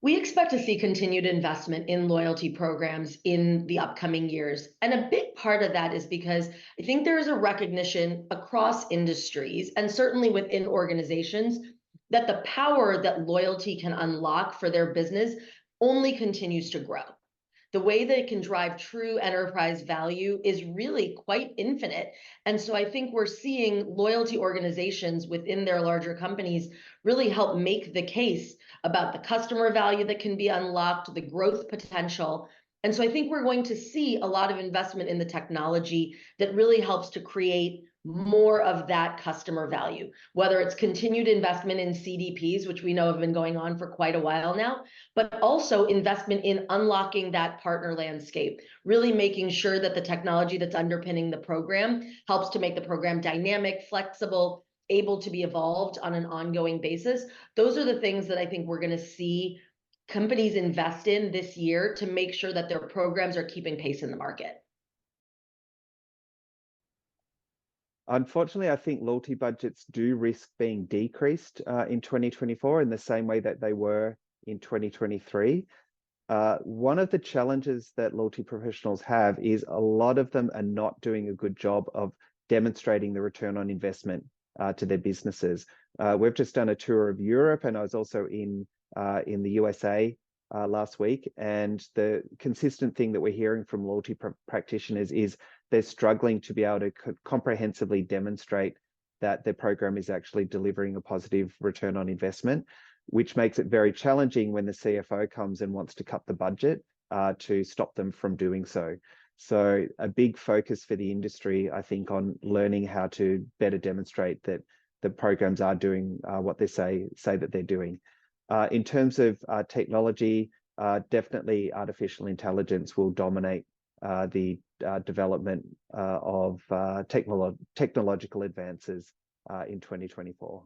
We expect to see continued investment in loyalty programs in the upcoming years. And a big part of that is because I think there is a recognition across industries and certainly within organizations that the power that loyalty can unlock for their business only continues to grow. The way that it can drive true enterprise value is really quite infinite. And so I think we're seeing loyalty organizations within their larger companies really help make the case about the customer value that can be unlocked, the growth potential. And so I think we're going to see a lot of investment in the technology that really helps to create more of that customer value, whether it's continued investment in CDPs, which we know have been going on for quite a while now, but also investment in unlocking that partner landscape, really making sure that the technology that's underpinning the program helps to make the program dynamic, flexible, able to be evolved on an ongoing basis. Those are the things that I think we're going to see companies invest in this year to make sure that their programs are keeping pace in the market. Unfortunately, I think loyalty budgets do risk being decreased in 2024 in the same way that they were in 2023. One of the challenges that loyalty professionals have is a lot of them are not doing a good job of demonstrating the return on investment to their businesses. We've just done a tour of Europe, and I was also in the USA last week, and the consistent thing that we're hearing from loyalty practitioners is they're struggling to be able to comprehensively demonstrate that their program is actually delivering a positive return on investment, which makes it very challenging when the CFO comes and wants to cut the budget to stop them from doing so. So a big focus for the industry, I think, on learning how to better demonstrate that the programs are doing what they say that they're doing. In terms of technology, definitely artificial intelligence will dominate the development of technological advances in 2024.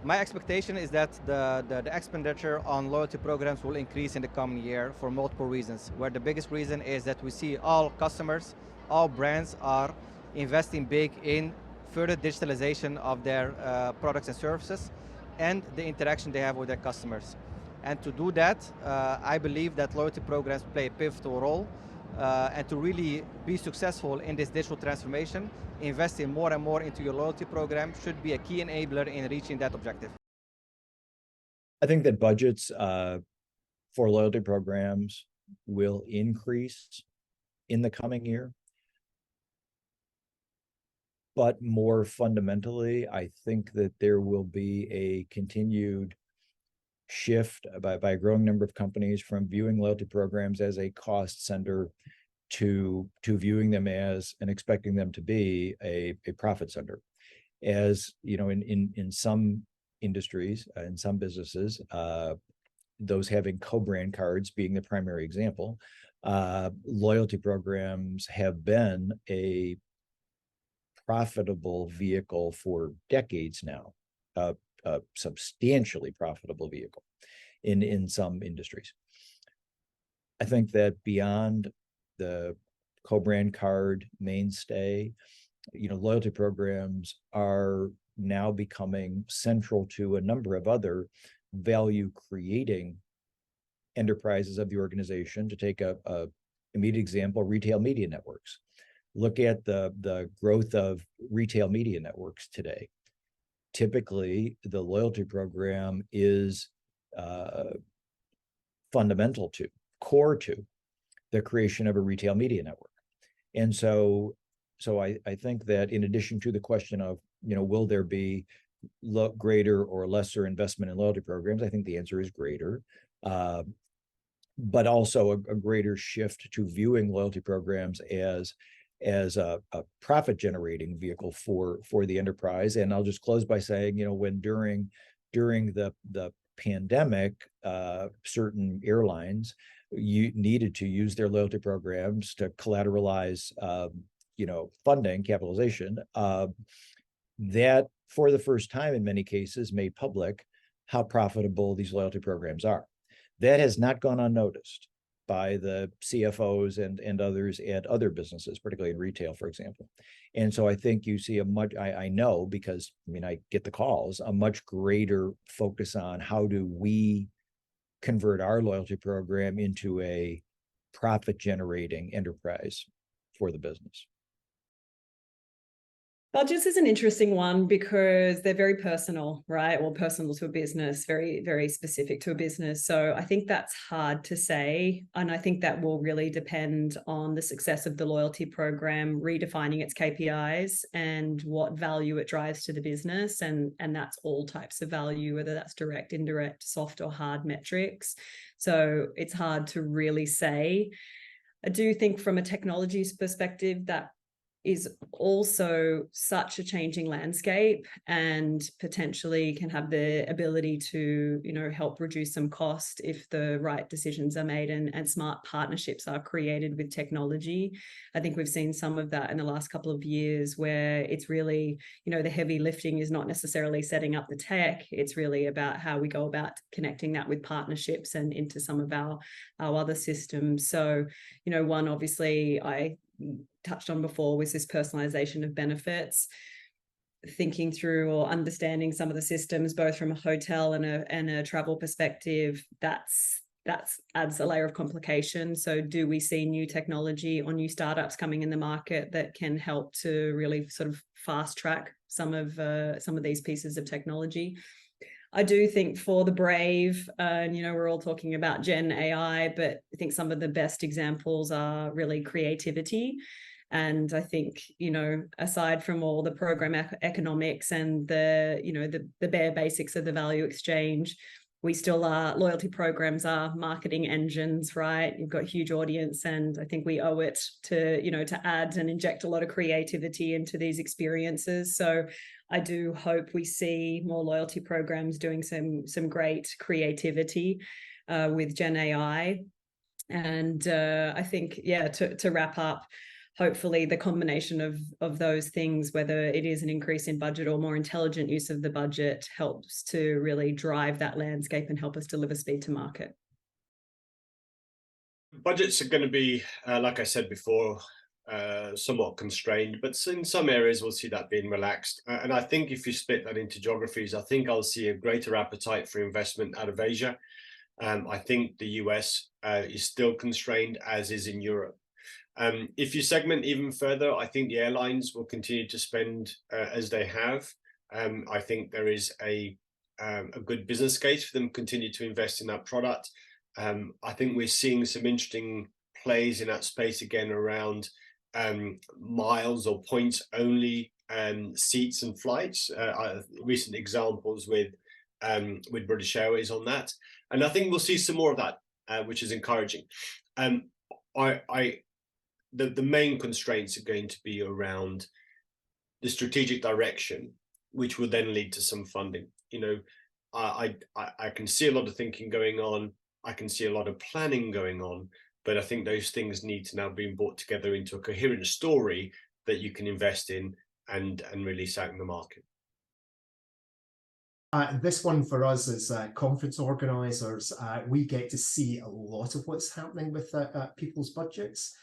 My expectation is that the expenditure on loyalty programs will increase in the coming year for multiple reasons, where the biggest reason is that we see all customers, all brands are investing big in further digitalization of their products and services and the interaction they have with their customers. And to do that, I believe that loyalty programs play a pivotal role. And to really be successful in this digital transformation, investing more and more into your loyalty program should be a key enabler in reaching that objective. I think that budgets for loyalty programs will increase in the coming year. But more fundamentally, I think that there will be a continued shift by a growing number of companies from viewing loyalty programs as a cost center to viewing them as and expecting them to be a profit center. As you know, in some industries, in some businesses, those having co-brand cards being the primary example, loyalty programs have been a profitable vehicle for decades now. A substantially profitable vehicle in some industries. I think that beyond the co-brand card mainstay, loyalty programs are now becoming central to a number of other value creating enterprises of the organization. To take a immediate example, retail media networks. Look at the growth of retail media networks today. Typically, the loyalty program is fundamental to, core to, the creation of a retail media network. And so I think that in addition to the question of, will there be greater or lesser investment in loyalty programs, I think the answer is greater, but also a greater shift to viewing loyalty programs as a profit generating vehicle for the enterprise. And I'll just close by saying, when during the pandemic, certain airlines needed to use their loyalty programs to collateralize funding, capitalization, that for the first time in many cases made public how profitable these loyalty programs are. That has not gone unnoticed. by the CFOs and others at other businesses, particularly in retail, for example. And so I think you see a much, I know because I mean, I get the calls, a much greater focus on how do we convert our loyalty program into a profit generating enterprise for the business. Budgets is an interesting one because they're very personal, right? Or personal to a business, very, very specific to a business. So I think that's hard to say. And I think that will really depend on the success of the loyalty program, redefining its KPIs and what value it drives to the business. And that's all types of value, whether that's direct, indirect, soft or hard metrics. So it's hard to really say. I do think from a technology's perspective that is also such a changing landscape and potentially can have the ability to, you know, help reduce some cost if the right decisions are made and smart partnerships are created with technology. I think we've seen some of that in the last couple of years where it's really, you know, the heavy lifting is not necessarily setting up the tech. It's really about how we go about connecting that with partnerships and into some of our other systems. So, you know, one obviously I touched on before was this personalization of benefits, thinking through or understanding some of the systems, both from a hotel and a travel perspective, that's adds a layer of complication. So do we see new technology or new startups coming in the market that can help to really sort of fast track some of these pieces of technology? I do think for the brave, and you know, we're all talking about Gen AI, but I think some of the best examples are really creativity. And I think, you know, aside from all the program economics and the, you know, the bare basics of the value exchange, we still are, loyalty programs are marketing engines, right? You've got a huge audience, and I think we owe it to, you know, to add and inject a lot of creativity into these experiences. So I do hope we see more loyalty programs doing some great creativity with Gen AI. And I think, yeah, to wrap up, hopefully the combination of those things, whether it is an increase in budget or more intelligent use of the budget, helps to really drive that landscape and help us deliver speed to market. Budgets are going to be, like I said before, somewhat constrained, but in some areas we'll see that being relaxed. And I think if you split that into geographies, I think I'll see a greater appetite for investment out of Asia. I think the US is still constrained, as is in Europe. If you segment even further, I think the airlines will continue to spend as they have. I think there is a good business case for them to continue to invest in that product. I think we're seeing some interesting plays in that space again around miles or points only seats and flights. Recent examples with British Airways on that, and I think we'll see some more of that, which is encouraging. The main constraints are going to be around the strategic direction, which will then lead to some funding. You know, I can see a lot of thinking going on. I can see a lot of planning going on, but I think those things need to now be brought together into a coherent story that you can invest in and release out in the market. This one for us as conference organisers, we get to see a lot of what's happening with people's budgets.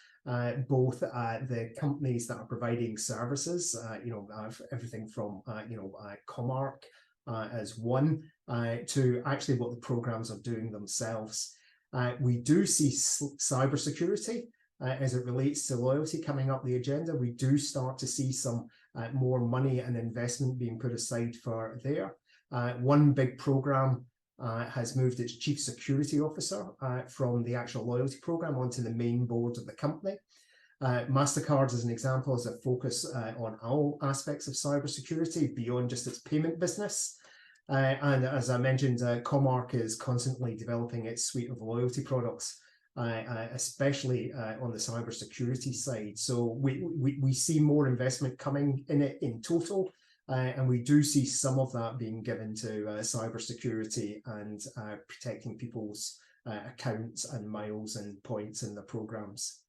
Both the companies that are providing services, you know, everything from Comark as one to actually what the programs are doing themselves. We do see cybersecurity as it relates to loyalty coming up the agenda. We do start to see some more money and investment being put aside for there. One big program has moved its chief security officer from the actual loyalty program onto the main board of the company. MasterCard, as an example, has a focus on all aspects of cybersecurity beyond just its payment business. And as I mentioned, Comark is constantly developing its suite of loyalty products, especially on the cybersecurity side. So we see more investment coming in it in total. And we do see some of that being given to cybersecurity and protecting people's accounts and miles and points in the programs.